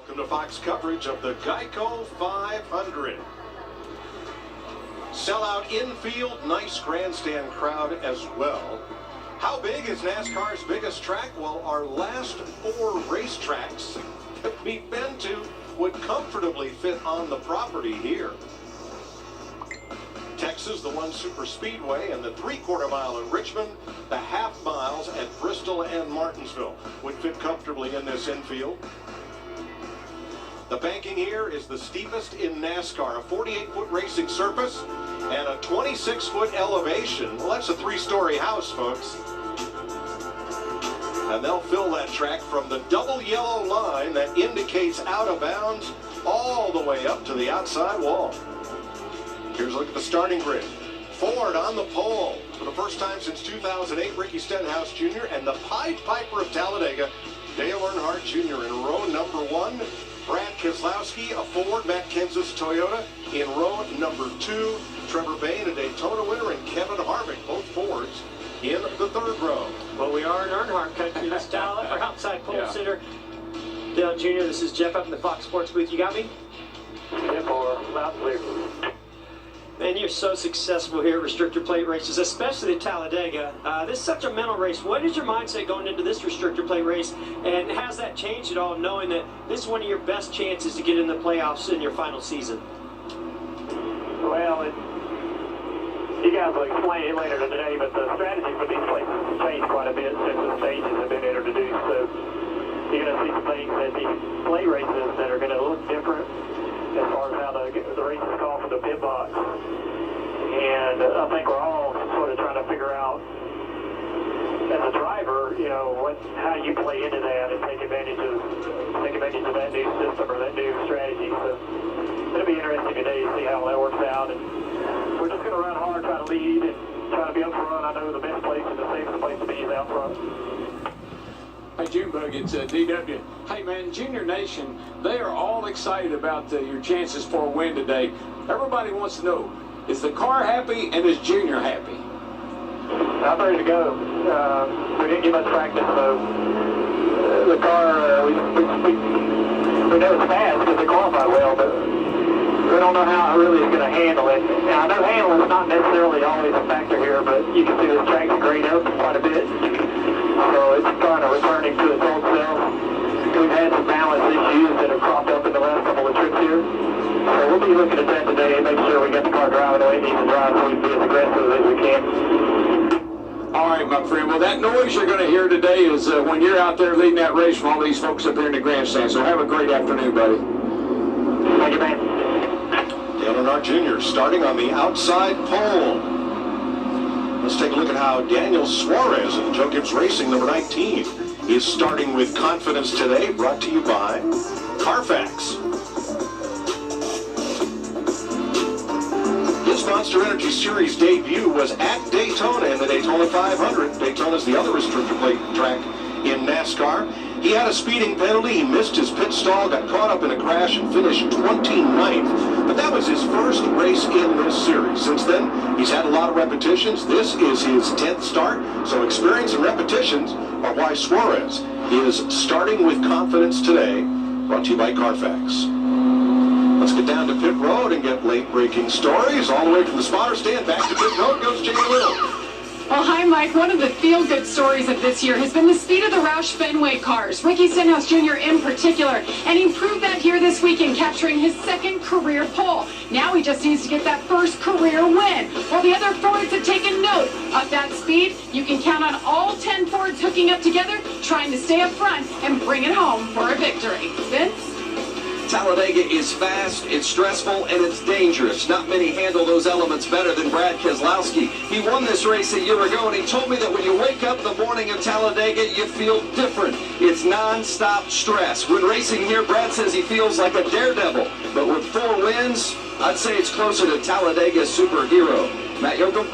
Welcome to Fox coverage of the Geico 500. Sellout infield, nice grandstand crowd as well. How big is NASCAR's biggest track? Well, our last 4 racetracks that we've been to would comfortably fit on the property here. Texas, the 1 super speedway, and the 3/4 mile in Richmond, the half miles at Bristol and Martinsville would fit comfortably in this infield. The banking here is the steepest in NASCAR, a 48-foot racing surface and a 26-foot elevation. Well, that's a 3-story house, folks. And they'll fill that track from the double yellow line that indicates out of bounds all the way up to the outside wall. Here's a look at the starting grid. Ford on the pole. For the first time since 2008, Ricky Stenhouse Jr. and the Pied Piper of Talladega, Dale Earnhardt Jr. in row number 1. Brad Keselowski, a Ford, Matt Kenseth's Toyota in row number 2. Trevor Bayne, a Daytona winner, and Kevin Harvick, both Fords, in the 3rd row. Well, we are in Earnhardt country this style. Our outside pole sitter, Dale Jr. This is Jeff up in the Fox Sports booth. You got me? Yeah, for loud and clear. Man, you're so successful here at restrictor plate races, especially at Talladega. This is such a mental race. What is your mindset going into this restrictor plate race, and has that changed at all, knowing that this is one of your best chances to get in the playoffs in your final season? Well, you guys will explain it later today, but the strategy for these places has changed quite a bit since the stages have been introduced. So you're going to see some things at these plate races that are going to look different as far as how the race is called for the pit box. And I think we're all sort of trying to figure out, as a driver, you know, how you play into that and take advantage of that new system or that new strategy. So it'll be interesting today to see how that works out. And we're just going to run hard, try to lead, and try to be up front. I know the best place and the safest place to be is out front. Hey, Junebug, it's DW. Hey, man, Junior Nation, they are all excited about your chances for a win today. Everybody wants to know, is the car happy and is Junior happy? I'm ready to go. We didn't get much practice, so the car, we know it's fast because they qualified well, but we don't know how it really is going to handle it. Now, I know handling is not necessarily always a factor here, but you can see this track's grayed up quite a bit. So it's kind of returning to its old self. We've had some balance issues that have cropped up in the last couple of trips here. So we'll be looking at that today and make sure we get the car driving the way it needs to drive so we can be as aggressive as we can. All right, my friend. Well, that noise you're going to hear today is when you're out there leading that race from all these folks up here in the grandstand. So have a great afternoon, buddy. Thank you, man. Dale Earnhardt Jr. starting on the outside pole. Let's take a look at how Daniel Suarez of Joe Gibbs Racing, number 19, is starting with confidence today, brought to you by Carfax. His Monster Energy Series debut was at Daytona in the Daytona 500. Daytona's the other restrictor plate track in NASCAR. He had a speeding penalty, he missed his pit stall, got caught up in a crash, and finished 29th. But that was his first race in this series. Since then, he's had a lot of repetitions. This is his 10th start, so experience and repetitions are why Suarez is starting with confidence today, brought to you by Carfax. Let's get down to pit road and get late-breaking stories. All the way from the spotter stand, back to pit road goes Jamie Little. Well, hi, Mike. One of the feel-good stories of this year has been the speed of the Roush Fenway cars, Ricky Stenhouse Jr. in particular, and he proved that here this weekend, capturing his 2nd career pole. Now he just needs to get that 1st career win. While the other Fords have taken note of that speed, you can count on all 10 Fords hooking up together, trying to stay up front and bring it home for a victory. Vince? Talladega is fast, it's stressful, and it's dangerous. Not many handle those elements better than Brad Keselowski. He won this race a year ago, and he told me that when you wake up the morning of Talladega, you feel different. It's non-stop stress. When racing here, Brad says he feels like a daredevil. But with 4 wins, I'd say it's closer to Talladega's superhero. Matt Yoakum?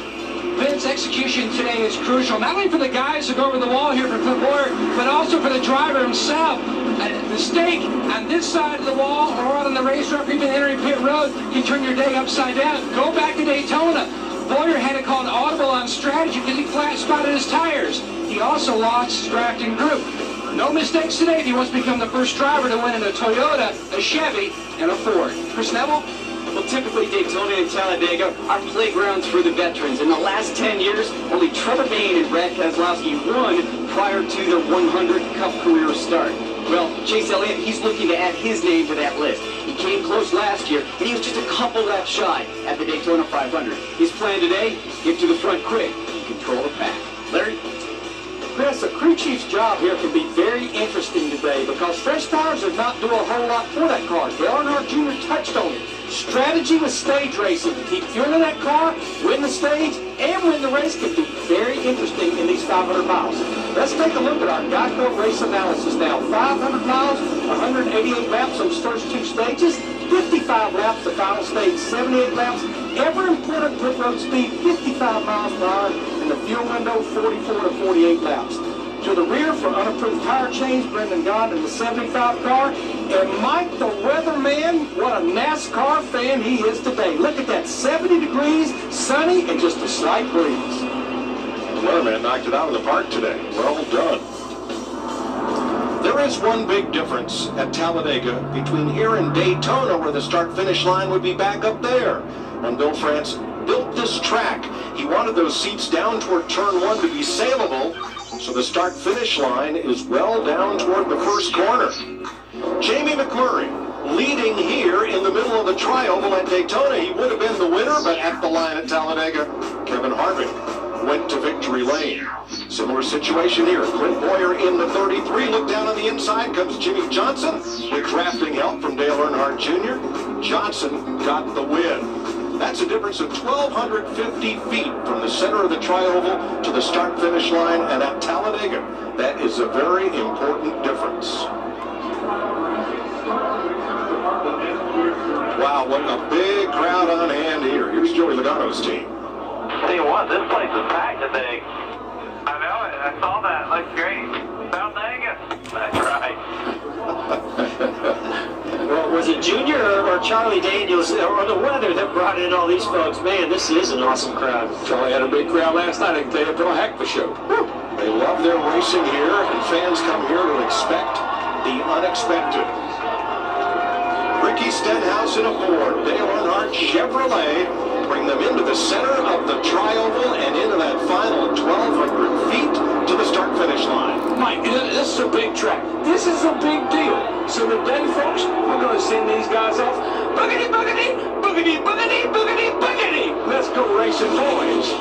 Vince, execution today is crucial, not only for the guys who go over the wall here for Cliff Boyer, but also for the driver himself. A mistake on this side of the wall or on the racetrack, even entering pit road, can turn your day upside down. Go back to Daytona. Boyer had to call an audible on strategy because he flat spotted his tires. He also lost his drafting group. No mistakes today if he wants to become the first driver to win in a Toyota, a Chevy, and a Ford. Chris Neville? Well, typically Daytona and Talladega are playgrounds for the veterans. In the last 10 years, only Trevor Bayne and Brad Keselowski won prior to their 100 Cup career start. Well, Chase Elliott, he's looking to add his name to that list. He came close last year, and he was just a couple laps shy at the Daytona 500. His plan today, get to the front quick and control the pack. Larry? Chris, a crew chief's job here can be very interesting today because fresh tires are not doing a whole lot for that car. Dale Earnhardt Jr. touched on it. Strategy with stage racing. Keep fueling that car, win the stage, and win the race can be very interesting in these 500 miles. Let's take a look at our Geico race analysis now. 500 miles, 188 laps on those first two stages, 55 laps the final stage, 78 laps. Ever important pit road speed, 55 miles per hour, and the fuel window, 44 to 48 laps. To the rear for unapproved tire change, Brendan Gaughan in the 75 car. And Mike the weatherman, what a NASCAR fan he is today. Look at that, 70 degrees, sunny, and just a slight breeze. The weatherman knocked it out of the park today. Well done. There is one big difference at Talladega between here and Daytona, where the start-finish line would be back up there. When Bill France built this track, he wanted those seats down toward turn 1 to be saleable, so the start-finish line is well down toward the first corner. Jamie McMurray leading here in the middle of the tri-oval at Daytona. He would have been the winner, but at the line at Talladega, Kevin Harvick went to victory lane. Similar situation here. Clint Boyer in the 33. Look down on the inside comes Jimmy Johnson with drafting help from Dale Earnhardt Jr. Johnson got the win. That's a difference of 1,250 feet from the center of the tri-oval to the start-finish line, and at Talladega, that is a very important difference. Wow, what a big crowd on hand here. Here's Joey Logano's team. Tell you what, this place is packed today. I know it. I saw that. Looks great. Talladega. That's right. Well, was it Junior or Charlie Daniels or the weather that brought in all these folks? Man, this is an awesome crowd. Charlie had a big crowd last night. I can tell you, put a heck of a show. Woo. They love their racing here, and fans come here to expect the unexpected. Ricky Stenhouse in a Ford, Dale Earnhardt Chevrolet bring them into the center of the tri-oval and into that final 1,200 feet to the start-finish line. Mike, this is a big track. This is a big deal. So today, folks, we're going to send these guys off. Boogity, boogity, boogity, boogity, boogity, boogity. Let's go racing, boys.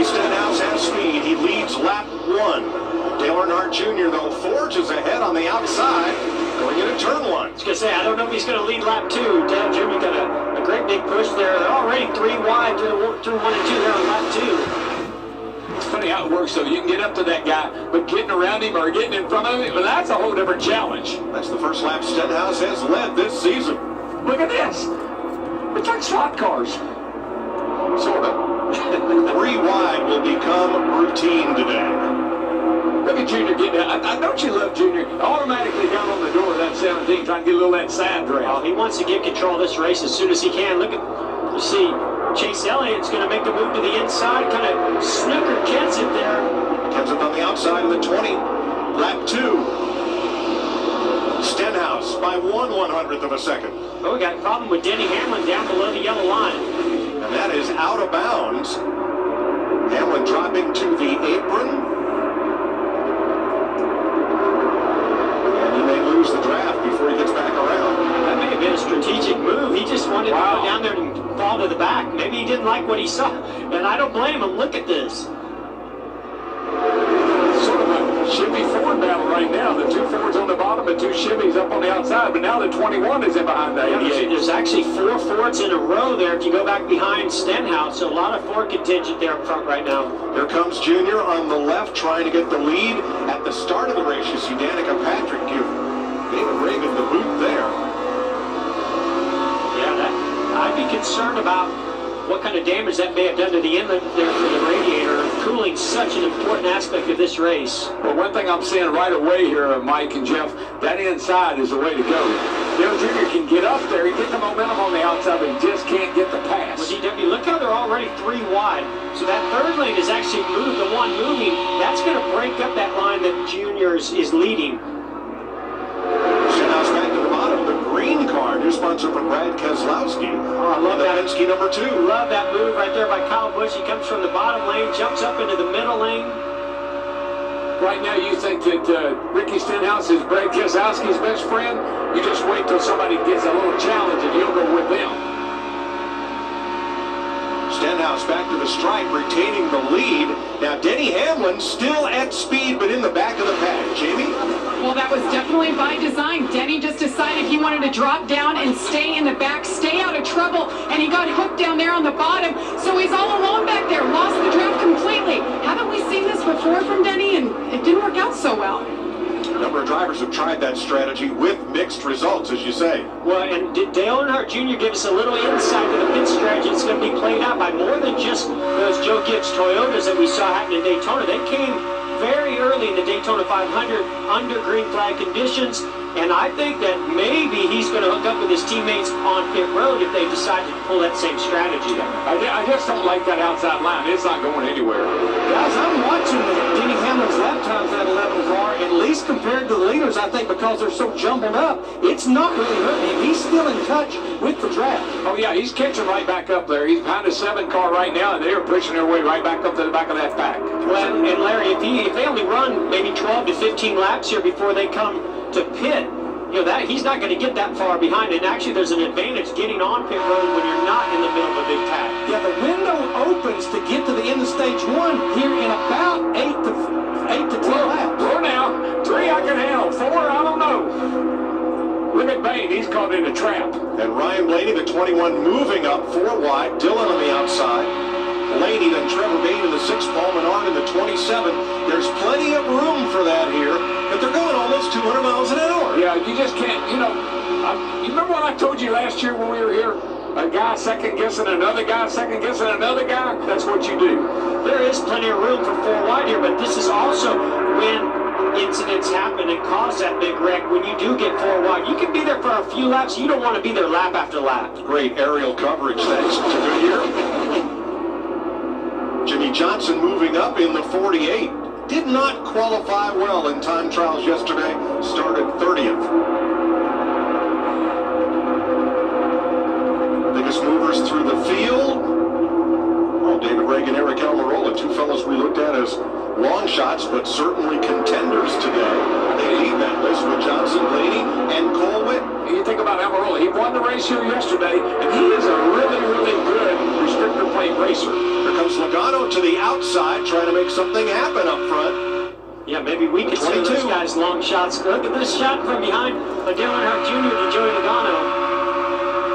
Stenhouse has speed. He leads lap 1. Dale Earnhardt Jr., though, forges ahead on the outside, going into turn 1. I was going to say, I don't know if he's going to lead lap 2. Dale Jr. got a great big push there. They're already 3 wide through 1 and 2 there on lap 2. It's funny how it works, though. You can get up to that guy, but getting around him or getting in front of him, well, that's a whole different challenge. That's the first lap Stenhouse has led this season. Look at this. It's like slot cars. Sort of. 3 wide will become routine today. Look at Junior getting out. Don't you love Junior? Automatically down on the door of that 17, trying to get a little of that side draft. Oh, he wants to get control of this race as soon as he can. Look at, you see, Chase Elliott's going to make the move to the inside, kind of snooker Kenseth there. Kenseth on the outside of the 20. Lap 2. Stenhouse by 1/100th of a second. Oh, we got a problem with Denny Hamlin down below the yellow line. And that is out of bounds. Hamlin dropping to the apron. And he may lose the draft before he gets back around. That may have been a strategic move. He just wanted to go down saw, and I don't blame him. Look at this. Sort of a Chevy Ford battle right now. The two Fords on the bottom and two Chevys up on the outside, but now the 21 is in behind the 88. There's actually 4 Fords in a row there if you go back behind Stenhouse, so a lot of Ford contingent there up front right now. Here comes Junior on the left trying to get the lead. At the start of the race, you see Danica Patrick give David Reagan the boot there. Yeah, I'd be concerned about what kind of damage that may have done to the inlet there for the radiator. Cooling's such an important aspect of this race. Well, one thing I'm seeing right away here, Mike and Jeff, that inside is the way to go. Dale Jr. can get up there, he get the momentum on the outside, but he just can't get the pass. Well, DW, look how they're already 3 wide. So that third lane is actually moved, the one moving. That's going to break up that line that Juniors is leading. Stenhouse back to the bottom. The green car, new sponsor for Brad Keselowski. Oh, I love that. Penske number 2. Love that move right there by Kyle Busch. He comes from the bottom lane, jumps up into the middle lane. Right now, you think that Ricky Stenhouse is Brad Keselowski's best friend? You just wait till somebody gets a little challenge and he'll go with them. Stenhouse back to the stripe, retaining the lead. Now, Denny Hamlin still at speed, but in the back of the pack. Jamie? Well, that was definitely by design. Denny just decided he wanted to drop down and stay in the back, stay out of trouble, and he got hooked down there on the bottom. So he's all alone back there, lost the draft completely. Haven't we seen this before from Denny? And it didn't work out so well. A number of drivers have tried that strategy with mixed results, as you say. Well, and Dale Earnhardt Jr. gave us a little insight to the pit strategy that's going to be played out by more than just those Joe Gibbs Toyotas that we saw happen in Daytona. They came very early in the Daytona 500 under green flag conditions, and I think that maybe he's going to hook up with his teammates on pit road if they decide to pull that same strategy. I just don't like that outside line. It's not going anywhere. Guys, I'm watching Denny Hamlin's lap times that 11 car, at least compared to the leaders, I think, because they're so jumbled up. It's not really hurting him. He's still in touch with the draft. Oh, yeah, he's catching right back up there. He's behind a 7 car right now, and they're pushing their way right back up to the back of that pack. Well, and Larry, if they only run maybe 12 to 15 laps here before they come to pit, you know, that he's not going to get that far behind. And actually, there's an advantage getting on pit road when you're not in the middle of a big pack. Yeah, the window opens to get to the end of stage 1 here in about 8 to 10 laps. Well, now, 3 I can handle. 4, I don't know. Look at Bain. He's caught in a trap. And Ryan Blaney, the 21, moving up 4 wide. Dillon on the outside. Blaney, then Trevor Bain in the 6, Paul Menard in the 27. There's plenty of room for that here, but they're going almost 200 miles an hour. Yeah, you just can't, you know, you remember what I told you last year when we were here? A guy second-guessing another guy, second-guessing another guy? That's what you do. There is plenty of room for 4 wide here, but this is also when incidents happen and cause that big wreck. When you do get 4 wide, you can be there for a few laps. You don't want to be there lap after lap. Great aerial coverage, thanks to Goodyear. Jimmy Johnson moving up in the 48. Did not qualify well in time trials yesterday. Started 30th. Biggest movers through the field. Well, David Reagan, Eric Almirola, 2 fellows we looked at as long shots, but certainly contenders today. They lead that list with Johnson, Blaney, and Cole Witt. You think about Almirola. He won the race here yesterday, and he is a really, really good restrictor plate racer. Here comes Logano to the outside, trying to make something happen up front. Yeah, maybe we could see those guys long shots. Look at this shot from behind Dale Earnhardt Jr. to Joey Logano.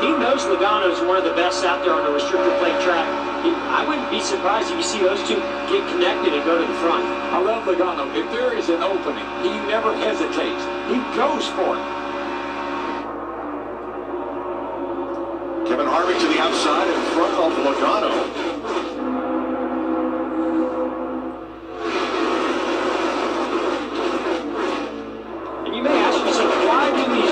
He knows Logano is one of the best out there on a restrictor plate track. I wouldn't be surprised if you see those two get connected and go to the front. I love Logano. If there is an opening, he never hesitates. He goes for it. Kevin Harvick to the outside in front of Logano.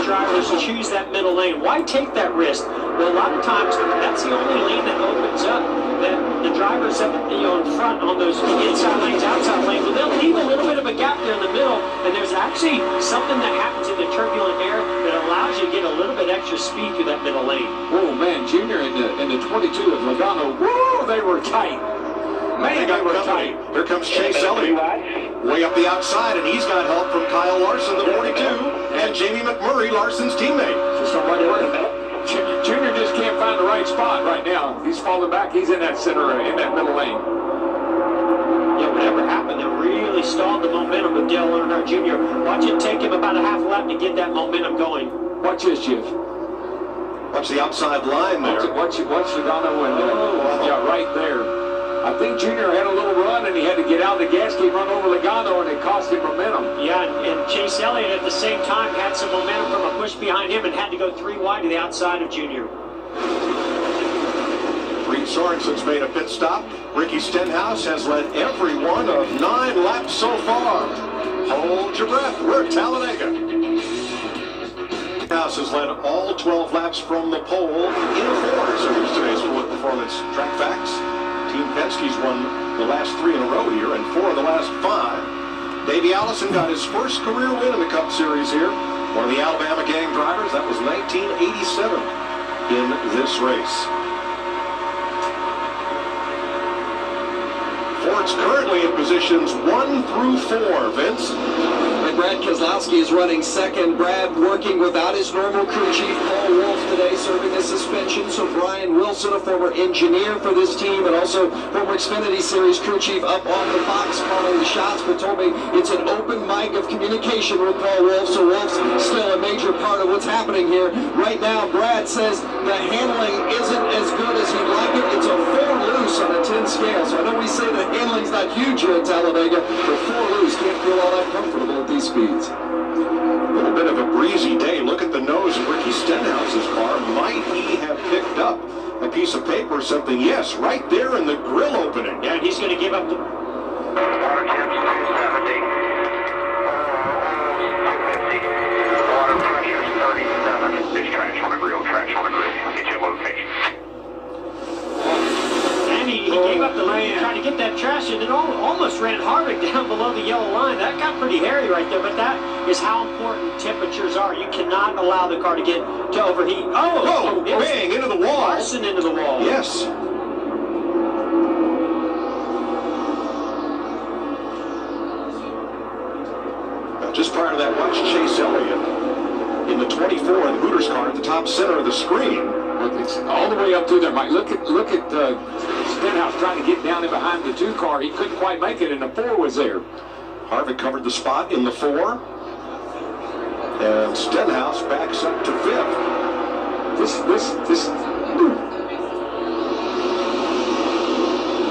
Drivers choose that middle lane. Why take that risk? Well, a lot of times that's the only lane that opens up. That the drivers up, in front on those inside lanes, outside lanes, well, they'll leave a little bit of a gap there in the middle, and there's actually something that happens in the turbulent air that allows you to get a little bit extra speed through that middle lane. Oh man, Junior in the 22 of Logano. Whoa, they were tight. Man, they were tight. Here comes Chase Elliott. Way up the outside, and he's got help from Kyle Larson, the 42, and Jamie McMurray, Larson's teammate. Junior just can't find the the right spot right now. He's falling back. He's in that center, in that middle lane. Yeah, whatever happened, they really stalled the momentum with Dale Earnhardt Jr. Watch it take him about a half lap to get that momentum going. Watch this, Jeff. Watch the outside line there. Watch Logano window. Yeah, right there. I think Junior had a little run, and he had to get out of the gas gate, run over Logano, and it cost him momentum. Yeah, and Chase Elliott at the same time had some momentum from a push behind him and had to go 3 wide to the outside of Junior. Reed Sorensen's made a pit stop. Ricky Stenhouse has led every one of 9 laps so far. Hold your breath. We're at Talladega. Stenhouse has led all 12 laps from the pole in a 4. So here's today's Ford Performance Track Facts. Team Penske's won the last 3 in a row here and 4 of the last 5. Davey Allison got his first career win in the Cup Series here. One of the Alabama gang drivers. That was 1987 in this race. Ford's currently in positions 1 through 4. Vince? And Brad Keselowski is running second. Brad working without his normal crew chief, Paul Wolf, today, serving a suspension. So Brian Wilson, a former engineer for this team, and also former Xfinity Series crew chief, up on the box calling the shots, but told me it's an open mic of communication with Paul Wolf. So Wolf's still a major part of what's happening here. Right now, Brad says the handling isn't as good as he'd like it. It's a 4 loose on a 10 scale. So I know we say the handling's not huge here at Talladega, but 4 loose can't feel all that comfortable at these speeds. A little bit of a breezy day. Look at the nose of Ricky Stenhouse's car. Might he have picked up a piece of paper or something? Yes, right there in the grill opening. Yeah, and he's going to give up the... Water temps 270. 250. Water pressure's 37. There's trash on the grill. Trash on the grill. Get your location. And he gave up the lane, trying to get that trash, and it almost ran Harvick down below the yellow line. That got pretty hairy right there, but that is how important temperatures are. You cannot allow the car to get to overheat. Oh, bang, into the wall. Larson into the wall. Yes. Now, just prior to that, watch Chase Elliott in the 24 in Hooters car at the top center of the screen. It's all the way up through there, Mike. Look at Stenhouse trying to get down in behind the 2 car. He couldn't quite make it, and the 4 was there. Harvick covered the spot in the 4. And Stenhouse backs up to 5th.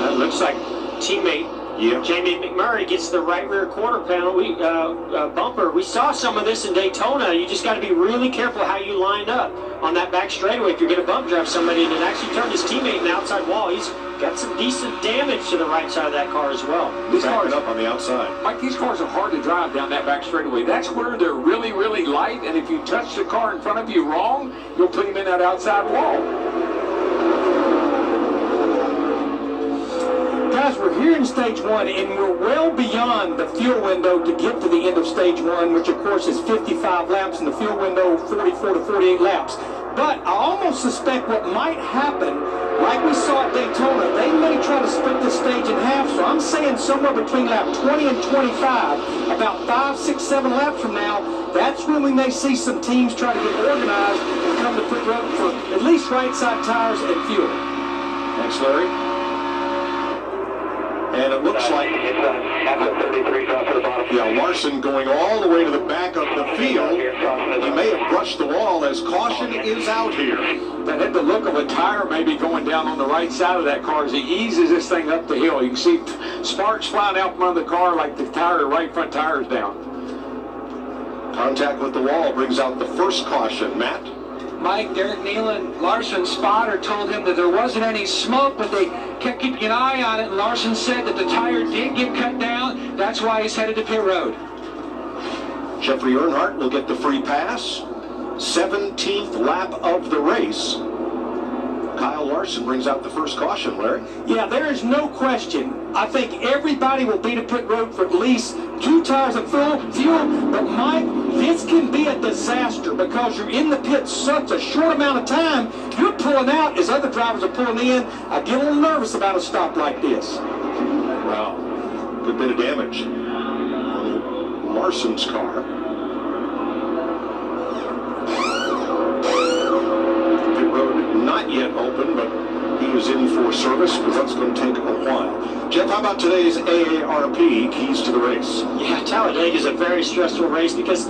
That looks like teammate Jamie McMurray gets the right rear quarter panel bumper. We saw some of this in Daytona. You just got to be really careful how you line up on that back straightaway if you're going to bump drive somebody, and it actually turned his teammate in the outside wall. He's got some decent damage to the right side of that car as well. He's backing up on the outside. Mike, these cars are hard to drive down that back straightaway. That's where they're really, really light, and if you touch the car in front of you wrong, you'll put him in that outside wall. Guys, we're here in stage 1, and we're well beyond the fuel window to get to the end of stage 1, which of course is 55 laps, and the fuel window 44 to 48 laps. But I almost suspect what might happen, like we saw at Daytona, they may try to split this stage in half. So I'm saying somewhere between lap 20 and 25, about 5, 6, 7 laps from now, that's when we may see some teams try to get organized and come to pit road for at least right side tires and fuel. Thanks, Larry. And it looks like Larson going all the way to the back of the field. He may have brushed the wall as caution is out here. That had the look of a tire maybe going down on the right side of that car as he eases this thing up the hill. You can see sparks flying out from under the car like the right front tire is down. Contact with the wall brings out the first caution. Matt? Mike, Derek Nealon, Larson's spotter told him that there wasn't any smoke, but they kept keeping an eye on it, and Larson said that the tire did get cut down. That's why he's headed to pit road. Jeffrey Earnhardt will get the free pass. 17th lap of the race. Kyle Larson brings out the first caution, Larry. Yeah, there is no question. I think everybody will be to pit road for at least 2 tires of fuel. But Mike, this can be a disaster because you're in the pit such a short amount of time. You're pulling out as other drivers are pulling in. I get a little nervous about a stop like this. Wow, good bit of damage on Larson's car. Pit road not yet open, but he is in for service because that's going to take a while. Jeff, how about today's AARP keys to the race? Yeah, Talladega is a very stressful race because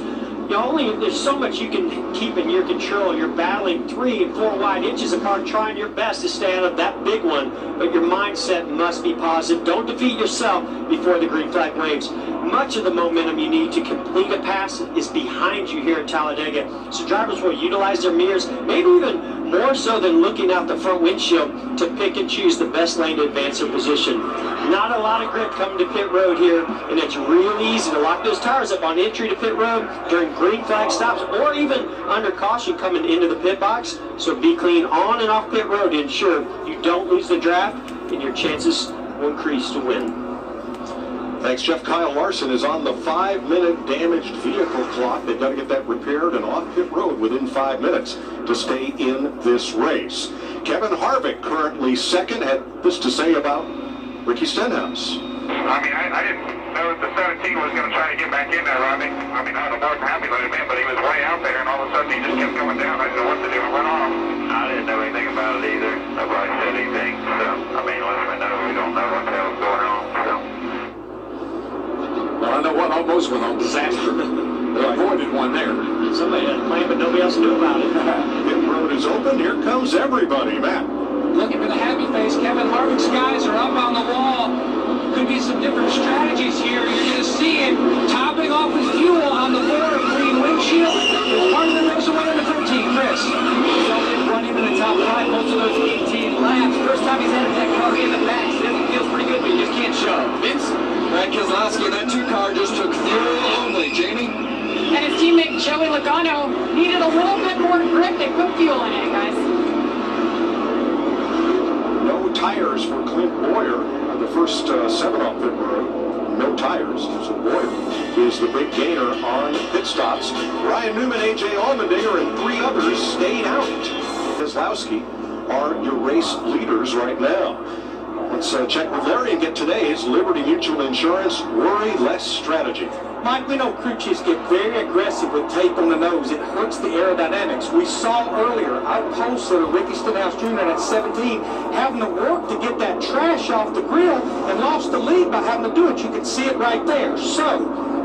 there's so much you can keep in your control. You're battling 3 and 4 wide inches apart, trying your best to stay out of that big one, but your mindset must be positive. Don't defeat yourself before the green flag waves. Much of the momentum you need to complete a pass is behind you here at Talladega, so drivers will utilize their mirrors, maybe even more so than looking out the front windshield, to pick and choose the best lane to advance their position. Not a lot of grip coming to pit road here, and it's real easy to lock those tires up on entry to pit road during green flag stops or even under caution coming into the pit box. So be clean on and off pit road to ensure you don't lose the draft and your chances will increase to win. Thanks, Jeff. Kyle Larson is on the 5-minute damaged vehicle clock. They've got to get that repaired and off pit road within 5 minutes to stay in this race. Kevin Harvick, currently second, had this to say about Ricky Stenhouse. I didn't know that the 17 was going to try to get back in there, Rodney. I wasn't happy let him in, but he was way out there, and all of a sudden he just kept coming down. I didn't know what to do and went off. I didn't know anything about it either. Nobody said anything. So, unless we know, we don't know what the hell's going on. So. Well, I know what almost went on. Disaster. They avoided one there. Somebody had a plan, but nobody else knew about it. Pit road is open. Here comes everybody. Matt. Looking for the happy face. Kevin Harvick's guys are up on the wall. Could be some different strategies here. You're going to see him topping off his fuel on the floor of green windshield. Part of the race away in the 13, Chris. He's only run into the top 5 most of those 18 laps. First time he's had that car in the back. Says it feels pretty good, but he just can't shove. Vince? Brad Keselowski, that 2 car just took fuel only. Jamie? And his teammate Joey Logano needed a little bit more grip. They put fuel in it, guys. No tires for Clint Boyer. The first 7 off pit road, no tires. So Boyer is the big gainer on pit stops. Ryan Newman, A.J. Allmendinger, and 3 others stayed out. Keselowski are your race leaders right now. Let's check with Larry and get today's Liberty Mutual Insurance Worry Less strategy. Mike, we know crew chiefs get very aggressive with tape on the nose. It hurts the aerodynamics. We saw earlier our pole sitter, Ricky Stenhouse Jr. at 17, having to work to get that trash off the grill and lost the lead by having to do it. You can see it right there. So,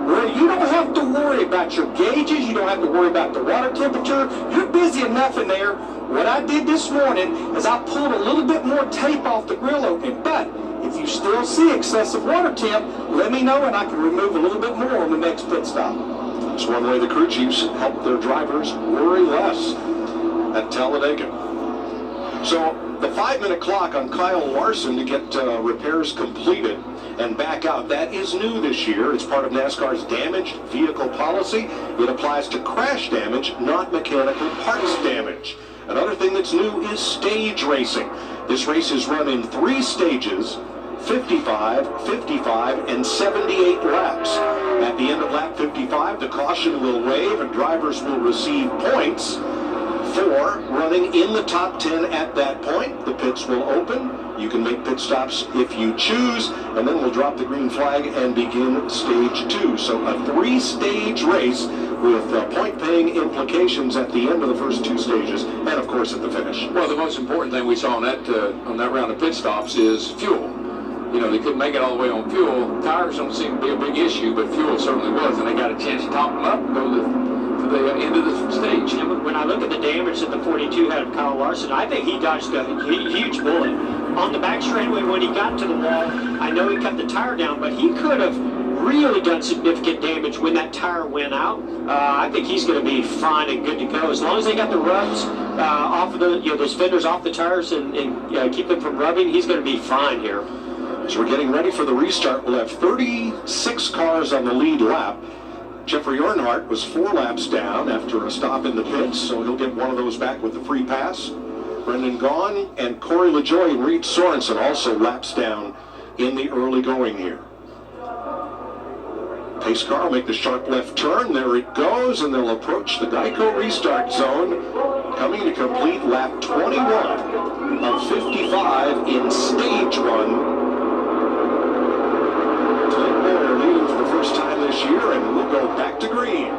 where you don't have to worry about your gauges, you don't have to worry about the water temperature, you're busy enough in there. What I did this morning is I pulled a little bit more tape off the grill opening, but if you still see excessive water temp, let me know and I can remove a little bit more on the next pit stop. It's one way the crew chiefs help their drivers worry less at Talladega. So the 5-minute clock on Kyle Larson to get repairs completed and back out, that is new this year. It's part of NASCAR's damaged vehicle policy. It applies to crash damage, not mechanical parts damage. Another thing that's new is stage racing. This race is run in 3 stages, 55, 55, and 78 laps. At the end of lap 55, the caution will wave and drivers will receive points for running in the top 10 at that point. The pits will open. You can make pit stops if you choose, and then we'll drop the green flag and begin stage 2. So a 3-stage race with point-paying implications at the end of the first 2 stages, and of course at the finish. Well, the most important thing we saw on that round of pit stops is fuel. They couldn't make it all the way on fuel. Tires don't seem to be a big issue, but fuel certainly was, and they got a chance to top them up and go to the end of the stage. And when I look at the damage that the 42 had of Kyle Larson, I think he dodged a huge bullet. On the back straightaway when he got to the wall, I know he cut the tire down, but he could have really done significant damage when that tire went out. I think he's going to be fine and good to go. As long as they got the rubs off of those fenders off the tires and keep them from rubbing, he's going to be fine here. So we're getting ready for the restart. We'll have 36 cars on the lead lap. Jeffrey Earnhardt was 4 laps down after a stop in the pits, so he'll get one of those back with the free pass. Brendan Gaughan and Corey LaJoie and Reed Sorensen also laps down in the early going here. Pace car will make the sharp left turn. There it goes, and they'll approach the Geico restart zone, coming to complete lap 21 of 55 in stage 1. Clint Boyer leading for the first time this year, and we'll go back to green.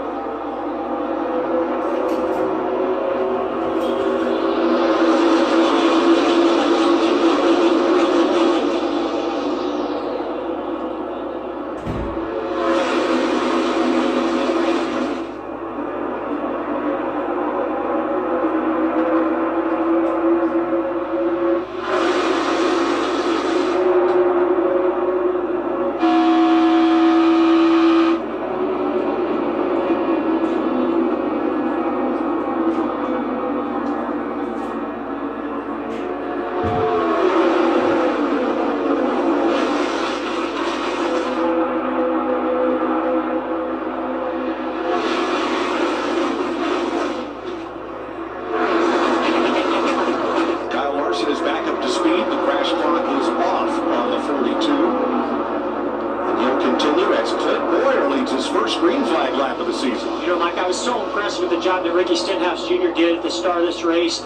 job that Ricky Stenhouse Jr. did at the start of this race,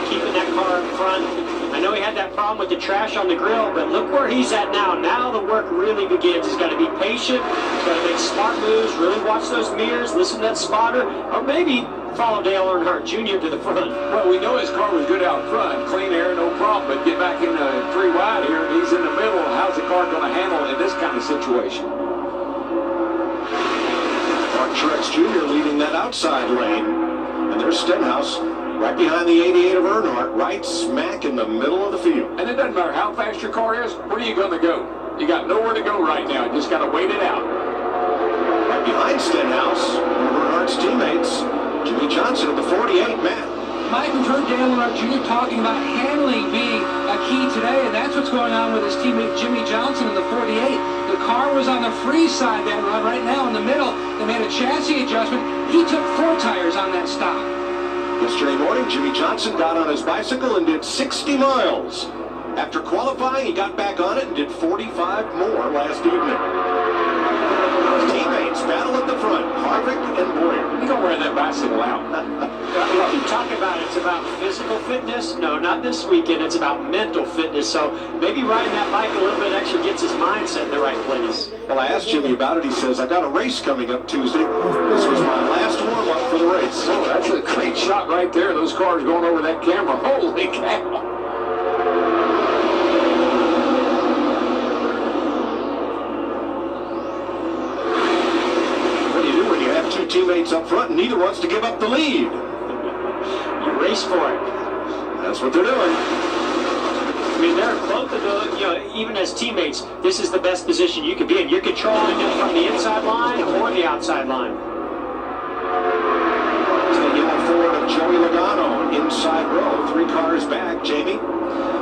keeping that car up front. I know he had that problem with the trash on the grill, but look where he's at now. Now the work really begins. He's got to be patient. He's got to make smart moves, really watch those mirrors, listen to that spotter, or maybe follow Dale Earnhardt Jr. to the front. Well, we know his car was good out front, clean air, no problem, but get back in a 3 wide here, and he's in the middle. How's the car going to handle in this kind of situation? Mark Truex Jr. leading that outside lane. And there's Stenhouse right behind the 88 of Earnhardt, right smack in the middle of the field. And it doesn't matter how fast your car is, where are you going to go? You got nowhere to go right now. You just got to wait it out. Right behind Stenhouse, one of Earnhardt's teammates, Jimmy Johnson at the 48, Matt. Mike, we've heard Dale Earnhardt Jr. talking about handling being a key today, and that's what's going on with his teammate Jimmy Johnson in the 48. The car was on the free side that run right now in the middle. They made a chassis adjustment. He took 4 tires on that stop. Yesterday morning, Jimmy Johnson got on his bicycle and did 60 miles. After qualifying, he got back on it and did 45 more last evening. His teammates battle at the front, Harvick and Boyer. You don't wear that bicycle out. If you talk about it's about physical fitness, no, not this weekend. It's about mental fitness. So maybe riding that bike a little bit extra gets his mindset in the right place. Well, I asked Jimmy about it. He says, I got a race coming up Tuesday. This was my last warm-up for the race. Oh, that's a great shot right there. Those cars going over that camera. Holy cow. What do you do when you have 2 teammates up front and neither wants to give up the lead? You race for it. That's what they're doing. I mean, they're both of the, even as teammates, this is the best position you could be in. You're controlling it from the inside line or the outside line. To the yellow Ford of Joey Logano, inside row, 3 cars back. Jamie?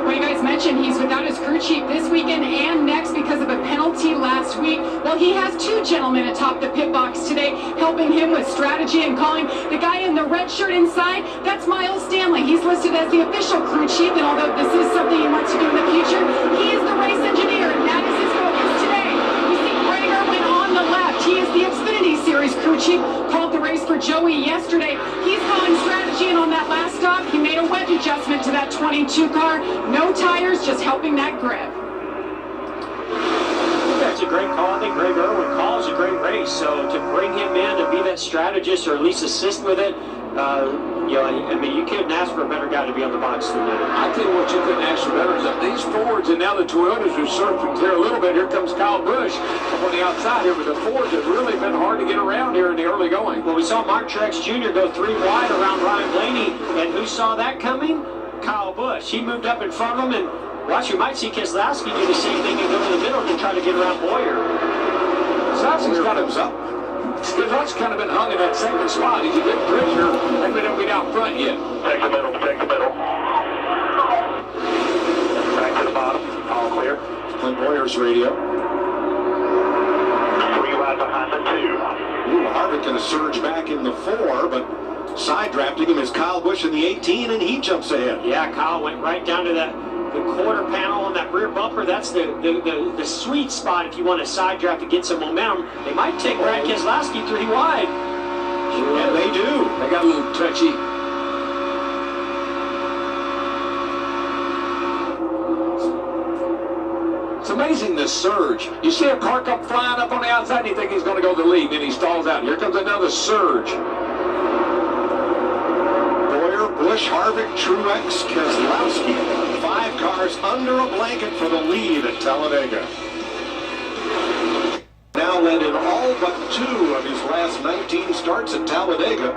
Well, you guys mentioned he's without his crew chief this weekend and next because of a penalty last week. Well, he has 2 gentlemen atop the pit box today helping him with strategy and calling. The guy in the red shirt inside, that's Miles Stanley. He's listed as the official crew chief, and although this is something he wants to do in the future, he is the race engineer, and that is his focus today. You see Greg Irwin on the left. He is the Xfinity Series crew chief, called the race for Joey yesterday. He's calling strategy, and on that last stop, he made a wedge adjustment to that 22 car. No tires, just helping that grip. That's a great call. I think Greg Irwin calls a great race. So to bring him in to be that strategist or at least assist with it, I mean, you couldn't ask for a better guy to be on the box than that. I tell you what, you couldn't ask for better is that these Fords and now the Toyotas are surfing here a little bit. Here comes Kyle Busch up on the outside here, but the Fords have really been hard to get around here in the early going. Well, we saw Mark Truex Jr. go 3 wide around Ryan Blaney, and who saw that coming? Kyle Busch. He moved up in front of him, and watch, you might see Keselowski do the same thing and go to the middle to try to get around Boyer. Keselowski's got him up. Keselowski's kind of been hung in that second spot. He's a good prisoner, and we don't get out front yet. Take the middle, take the middle. Back to the bottom, all clear. Clint Boyer's radio. 3 wide behind the 2. Ooh, Harvick going to surge back in the 4, but side drafting him is Kyle Busch in the 18, and he jumps ahead. Yeah, Kyle went right down to the quarter panel on that rear bumper. That's the sweet spot if you want a side draft to get some momentum. They might take Brad Keselowski 3 wide. Yeah, they do. They got a little touchy. It's amazing this surge. You see a car come flying up on the outside and you think he's going to go the lead, then he stalls out. Here comes another surge. Boyer, Busch, Harvick, Truex, Keselowski. 5 cars under a blanket for the lead at Talladega. Now led in all but 2 of his last 19 starts at Talladega.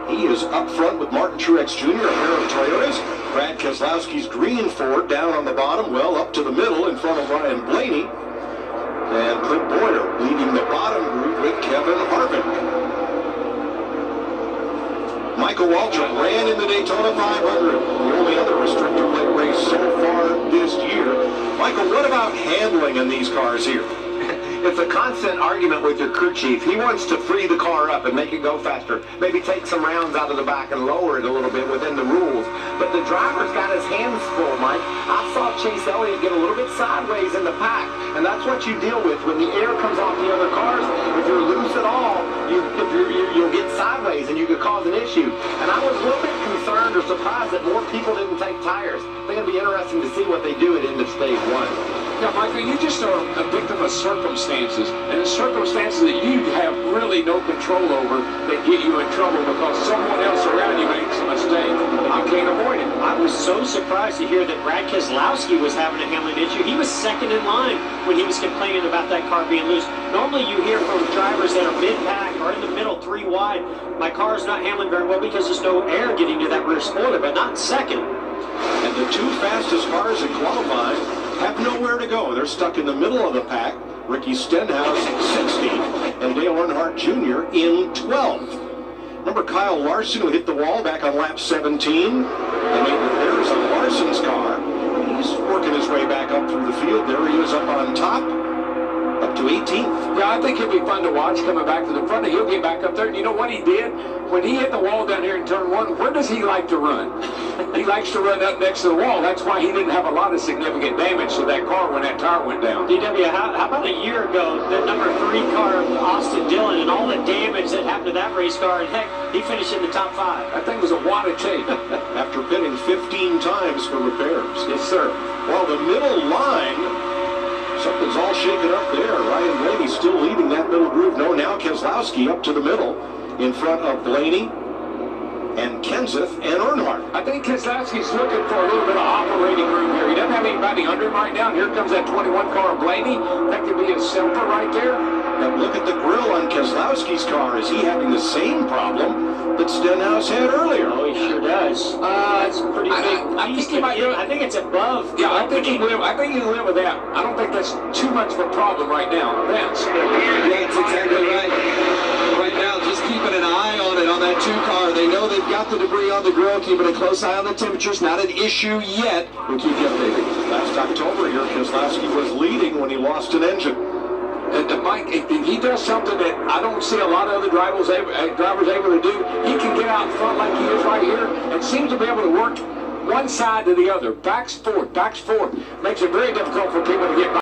He is up front with Martin Truex Jr., a pair of Toyotas. Brad Keselowski's green Ford down on the bottom, well up to the middle in front of Ryan Blaney. And Clint Boyer leading the bottom group with Kevin Harvick. Michael Waltrip ran in the Daytona 500, the only other restrictor plate race so far this year. Michael, what about handling in these cars here? It's a constant argument with your crew chief. He wants to free the car up and make it go faster. Maybe take some rounds out of the back and lower it a little bit within the rules. But the driver's got his hands full, Mike. I saw Chase Elliott get a little bit sideways in the pack, and that's that's what you deal with when the air comes off the other cars. If you're loose at all, you'll get sideways and you could cause an issue. And I was a little bit concerned or surprised that more people didn't take tires. I think it'd be interesting to see what they do at end of stage 1. Yeah, Michael, you just are a victim of circumstances, and the circumstances that you have really no control over that get you in trouble because someone else around you makes a mistake and you can't avoid it. I was so surprised to hear that Brad Keselowski was having a handling issue. He was second in line when he was complaining about that car being loose. Normally you hear from drivers that are mid-pack or in the middle, 3 wide, my car's not handling very well because there's no air getting to that rear spoiler, but not second. And the 2 fastest cars in qualifying have nowhere to go. They're stuck in the middle of the pack. Ricky Stenhouse 16 and Dale Earnhardt Jr. in 12th. Remember Kyle Larson, who hit the wall back on lap 17? They made repairs on Larson's car. He's working his way back up through the field. There he is up on top, up to 18th. Yeah, I think he'll be fun to watch coming back to the front, and he'll get back up there. And you know what he did? When he hit the wall down here in turn 1, where does he like to run? He likes to run up next to the wall. That's why he didn't have a lot of significant damage to that car when that tire went down. DW, how about a year ago, the number 3 car, Austin Dillon, and all the damage that happened to that race car, and heck, he finished in the top 5. That thing was a wad of tape. After pitting 15 times for repairs. Yes, sir. Well, the middle line, something's all shaken up there. Ryan Blaney still leading that middle groove. No, now Keselowski up to the middle in front of Blaney and Kenseth and Earnhardt. I think Keselowski's looking for a little bit of operating room here. He doesn't have anybody under him right now. Here comes that 21 car of Blaney. That could be a silver right there. And look at the grill on Keselowski's car. Is he having the same problem that Stenhouse had earlier? Oh, he sure does. It's pretty big. I think he might do it. I think it's above. Yeah, I think he can live with that. I don't think that's too much of a problem right now. That's exactly right. Right now, just keeping an eye on it on that 2 car. They know they've got the debris on the grill, keeping a close eye on the temperatures. Not an issue yet. We'll keep you updated. Last October here, Keselowski was leading when he lost an engine. And Mike, if he does something that I don't see a lot of other drivers able to do, he can get out front like he is right here and seems to be able to work one side to the other. Backs forth. Makes it very difficult for people to get by.